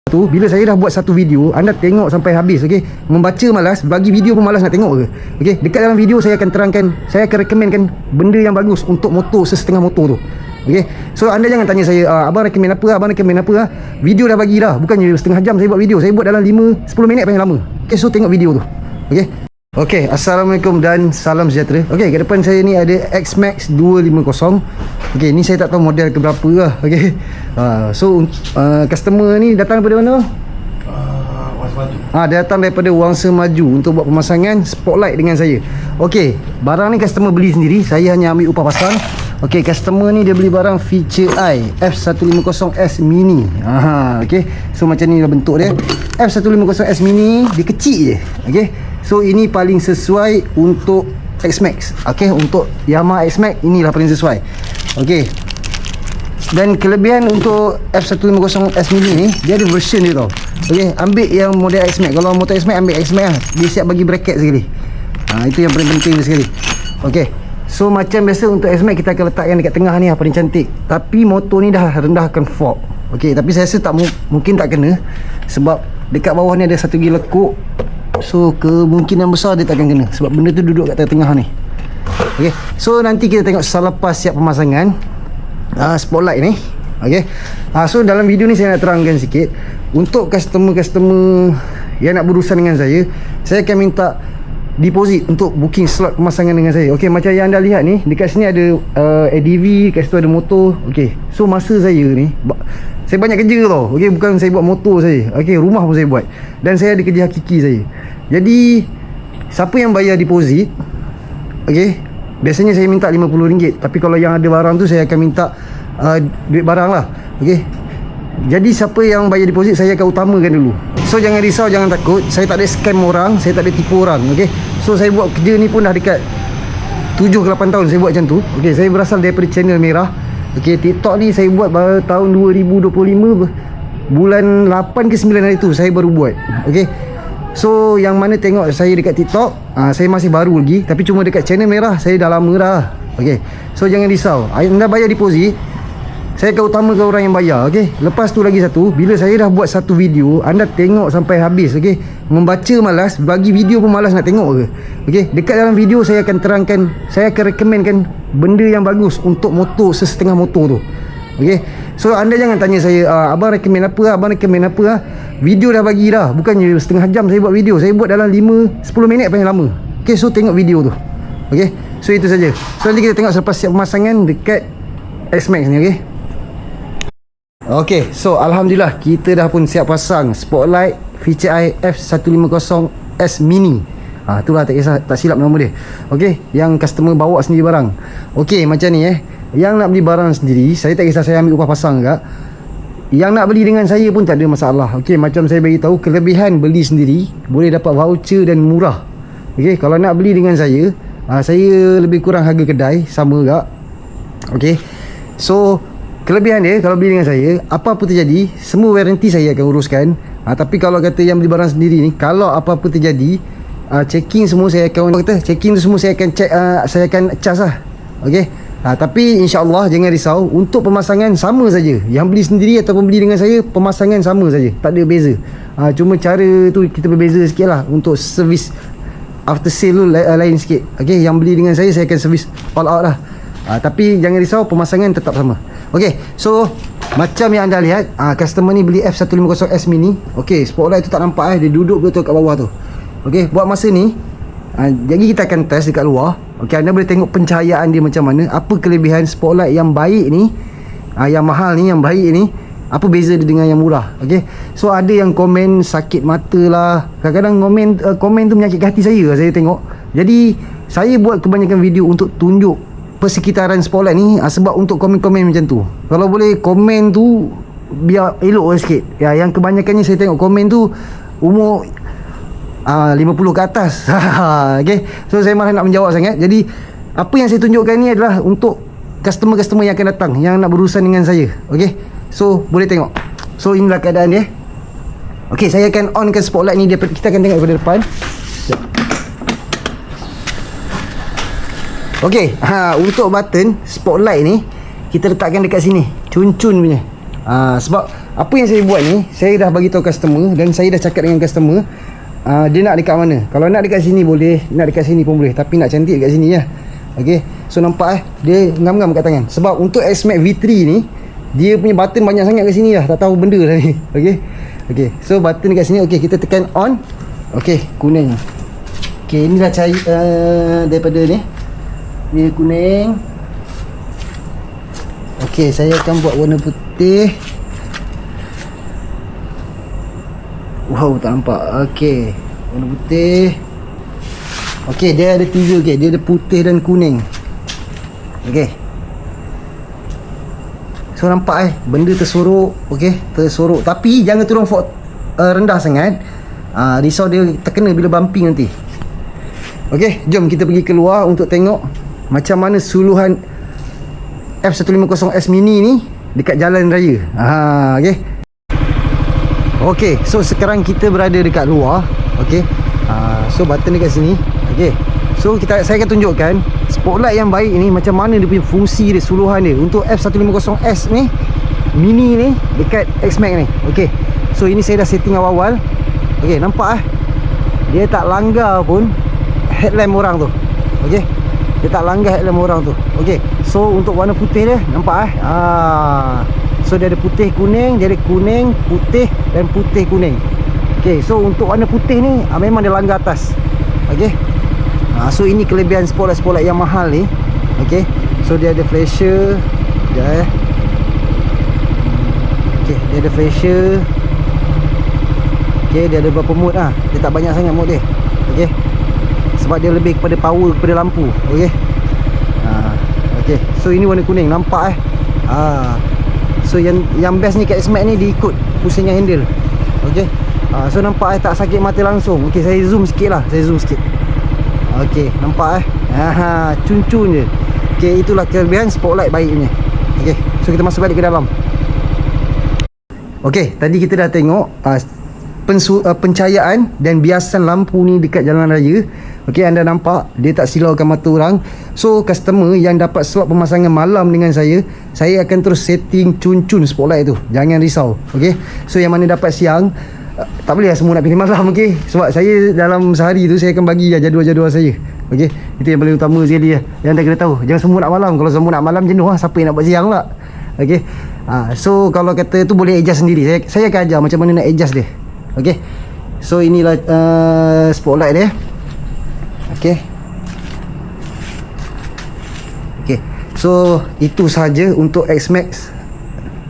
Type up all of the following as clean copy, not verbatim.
tu, bila saya dah buat satu video, anda tengok sampai habis, okey. Membaca malas, bagi video pun malas nak tengok ke. Okey, dekat dalam video saya akan terangkan, saya akan rekomenkan benda yang bagus untuk motor sesetengah motor tu. Okey. So anda jangan tanya saya, abang rekomen apa, abang rekomen apa. Video dah bagi dah, bukannya setengah jam saya buat video. Saya buat dalam 5-10 minit paling lama. Okey, so tengok video tu. Okey. Okey, Assalamualaikum dan salam sejahtera. Okey, kat depan saya ni ada X-Max 250. Okey, ni saya tak tahu model ke berapa lah. Okey. Customer ni datang daripada mana? Wangsa Maju. Dia datang daripada Wangsa Maju untuk buat pemasangan spotlight dengan saya. Okey, barang ni customer beli sendiri, saya hanya ambil upah pasang. Okey, customer ni dia beli barang Feature I F150S Mini. Okey. So macam ni lah bentuk dia. F150S Mini, dia kecil je. Okey. So ini paling sesuai untuk X-Max. Okey, untuk Yamaha X-Max inilah paling sesuai. Okey. Dan kelebihan untuk F150S Mini ni, dia ada version dia tau. Okey, ambil yang model X-Max. Kalau motor X-Max, ambil X-Max lah. Dia siap bagi bracket sekali. Itu yang paling penting sekali. Okey. So macam biasa untuk X-Max kita akan letakkan dekat tengah ni lah, paling cantik. Tapi motor ni dah rendahkan fork. Okey, tapi saya rasa mungkin tak kena, sebab dekat bawah ni ada satu lagi lekuk. So kemungkinan besar dia takkan kena, sebab benda tu duduk kat tengah ni. Okey, so nanti kita tengok selepas siap pemasangan spotlight ni. Okey. So dalam video ni saya nak terangkan sikit untuk customer-customer yang nak berurusan dengan saya akan minta deposit untuk booking slot pemasangan dengan saya. Okey, macam yang anda lihat ni, dekat sini ada ADV, kat situ ada motor. Okey, so masa saya ni, saya banyak kerja tau. Okey, bukan saya buat motor saya. Okey, rumah pun saya buat. Dan saya ada kerja hakiki saya. Jadi siapa yang bayar deposit, okey, biasanya saya minta RM50. Tapi kalau yang ada barang tu, saya akan minta duit barang lah. Okey. Jadi siapa yang bayar deposit, saya akan utamakan dulu. So jangan risau, jangan takut. Saya tak ada scam orang, saya tak ada tipu orang. Okey. So saya buat kerja ni pun dah dekat 7 ke 8 tahun saya buat macam tu. Okey, saya berasal daripada channel merah. Okey, TikTok ni saya buat pada tahun 2025, bulan 8 ke 9 hari tu saya baru buat. Okey. So yang mana tengok saya dekat TikTok, saya masih baru lagi, tapi cuma dekat channel merah saya dah lama dah. Okey. So jangan risau. Anda bayar deposit, saya akan utamakan orang yang bayar. Okey. Lepas tu lagi satu, bila saya dah buat satu video, anda tengok sampai habis. Okey. Membaca malas, bagi video pun malas nak tengok ke. Okey. Dekat dalam video saya akan terangkan, saya akan rekomenkan benda yang bagus untuk motor sesetengah motor tu. Okey. So anda jangan tanya saya, abang rekomen apa, abang rekomen apa. Video dah bagi dah, bukannya setengah jam saya buat video. Saya buat dalam 5-10 minit paling lama. Okey, so tengok video tu. Okey. So itu saja. So nanti kita tengok selepas siap pemasangan dekat X-Max ni. Okey. Okey, so alhamdulillah kita dah pun siap pasang spotlight Feature I F150S Mini. Itulah, tak kisah, tak silap nama dia. Okey, yang customer bawa sendiri barang. Okey, macam ni yang nak beli barang sendiri, saya tak kisah saya ambil upah pasang ke. Yang nak beli dengan saya pun tak ada masalah. Okey, macam saya bagi tahu, kelebihan beli sendiri boleh dapat voucher dan murah. Okey, kalau nak beli dengan saya lebih kurang harga kedai sama gak. Okey. So kelebihan dia, kalau beli dengan saya, apa-apa terjadi, semua waranti saya akan uruskan. Tapi kalau kata yang beli barang sendiri ni, kalau apa-apa terjadi, checking semua saya akan checking tu semua saya akan check, saya akan charge lah. Okey. Tapi insya-Allah jangan risau, untuk pemasangan sama saja. Yang beli sendiri ataupun beli dengan saya, pemasangan sama saja, tak ada beza. Cuma cara tu kita berbeza sikit lah. Untuk servis after sale tu lain sikit. Okey, yang beli dengan saya akan servis all out lah. Tapi jangan risau, pemasangan tetap sama. Okey, so macam yang anda lihat, customer ni beli F150S Mini. Okey, spotlight tu tak nampak dia duduk betul kat bawah tu. Okey, buat masa ni, jadi kita akan test dekat luar. Okey, anda boleh tengok pencahayaan dia macam mana. Apa kelebihan spotlight yang baik ni, yang mahal ni, yang baik ni, apa beza dia dengan yang murah. Okey, so ada yang komen sakit mata lah. Kadang-kadang komen tu menyakitkan hati saya tengok. Jadi saya buat kebanyakan video untuk tunjuk persekitaran spotlight ni, sebab untuk komen-komen macam tu, kalau boleh komen tu biar elok sikit. Yang kebanyakannya saya tengok komen tu umur 50 ke atas. Okay, so saya malah nak menjawab sangat. Jadi apa yang saya tunjukkan ni adalah untuk customer-customer yang akan datang, yang nak berurusan dengan saya. Okay, so boleh tengok. So inilah keadaan dia. Okay, saya akan onkan spotlight ni. Kita akan tengok daripada depan. Okay, untuk button spotlight ni kita letakkan dekat sini, cun-cun punya. Sebab Apa yang saya buat ni, saya dah bagi tahu customer dan saya dah cakap dengan customer dia nak dekat mana. Kalau nak dekat sini boleh, nak dekat sini pun boleh, tapi nak cantik dekat sini lah. Okey, so nampak dia ngam-ngam kat tangan. Sebab untuk X-Max V3 ni, dia punya button banyak sangat kat sini lah, tak tahu benda lah ni. Okey, so button dekat sini. Okey, kita tekan on. Okey, kuning. Okey, inilah cahaya daripada ni. Ni kuning. Okey, saya akan buat warna putih. Wow, tak nampak. Okey, warna putih. Okey, dia ada 3. Okey, dia ada putih dan kuning. Okey. So nampak benda tersorok. Okey, tersorok. Tapi jangan turun rendah sangat. Risau dia terkena bila bumping nanti. Okey, jom kita pergi keluar untuk tengok macam mana suluhan F150S Mini ni dekat jalan raya. Okey. Okey, so sekarang kita berada dekat luar. Okey. So button dekat sini. Okey. So saya akan tunjukkan spotlight yang baik ni macam mana dia punya fungsi dia, suluhan dia untuk F150S ni Mini ni dekat X-Max ni. Okey. So ini saya dah setting awal-awal. Okey, nampak dia tak langgar pun headlamp orang tu. Okey. Dia tak langgar headlamp orang tu. Okey. So untuk warna putih dia nampak so dia ada putih kuning, dia ada kuning, putih dan putih kuning. Okey, so untuk warna putih ni memang dia langgar atas. Okey. So ini kelebihan spotlight yang mahal ni. Okey. So dia ada flasher. Sekejap Okey, dia ada flasher. Okey, dia ada berapa mode dia tak banyak sangat mode dia. Okey. Sebab dia lebih kepada power, kepada lampu. Okey. Okey, so ini warna kuning, nampak so yang best ni kat X-Max ni dia ikut pusingnya handle. Okey. So nampak tak sakit mata langsung. Okey, saya zoom sikit lah. Okey, nampak cun-cun je. Okey, itulah kelebihan spotlight baik punya. Okey, so kita masuk balik ke dalam. Okey, tadi kita dah tengok pencahayaan dan biasan lampu ni dekat jalan raya. Okey, anda nampak dia tak silaukan mata orang. So customer yang dapat slot pemasangan malam dengan saya akan terus setting cun-cun spotlight tu. Jangan risau. Okey, so yang mana dapat siang tak boleh lah semua nak pilih malam. Okey, sebab saya dalam sehari tu saya akan bagi jadual-jadual saya. Okey, itu yang paling utama sekali yang anda kena tahu. Jangan semua nak malam. Kalau semua nak malam jenuh siapa yang nak buat siang pula. Okey. So kalau kata tu boleh adjust sendiri. Saya akan ajar macam mana nak adjust dia. Okey. So inilah spotlight dia. Okey. Okey. So itu sahaja untuk X-Max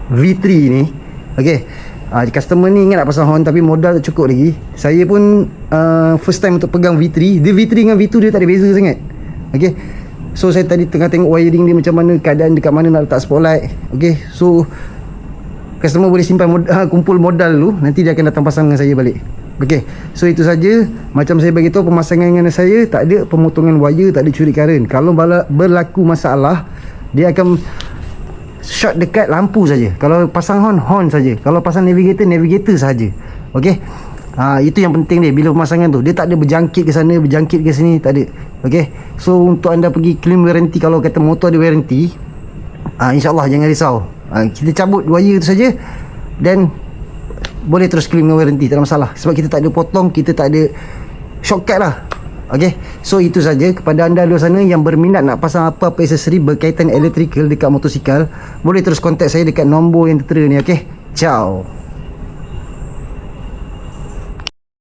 V3 ni. Okey. Customer ni ingat nak pasang horn tapi modal tak cukup lagi. Saya pun first time untuk pegang V3. Dia V3 dengan V2 dia tak ada beza sangat. Okey. So saya tadi tengah tengok wiring dia macam mana, keadaan dekat mana nak letak spotlight. Okey. So customer boleh simpan kumpul modal dulu, nanti dia akan datang pasang dengan saya balik. Okey. So itu saja. Macam saya bagi tahu, pemasangan dengan saya tak ada pemotongan wire, tak ada curi current. Kalau berlaku masalah, dia akan short dekat lampu saja. Kalau pasang horn saja. Kalau pasang navigator saja. Okey. Itu yang penting dia bila pemasangan tu. Dia tak ada berjangkit ke sana, berjangkit ke sini, tak ada. Okey. So untuk anda pergi claim warranty, kalau kata motor ada warranty, insya-Allah jangan risau. Kita cabut wire tu saja dan boleh terus claim dengan warranty, tak ada masalah. Sebab kita tak ada potong, kita tak ada shortcut lah. Okey. So itu saja. Kepada anda luar sana yang berminat nak pasang apa-apa aksesori berkaitan electrical dekat motosikal, boleh terus contact saya dekat nombor yang tertera ni. Okey. Ciao.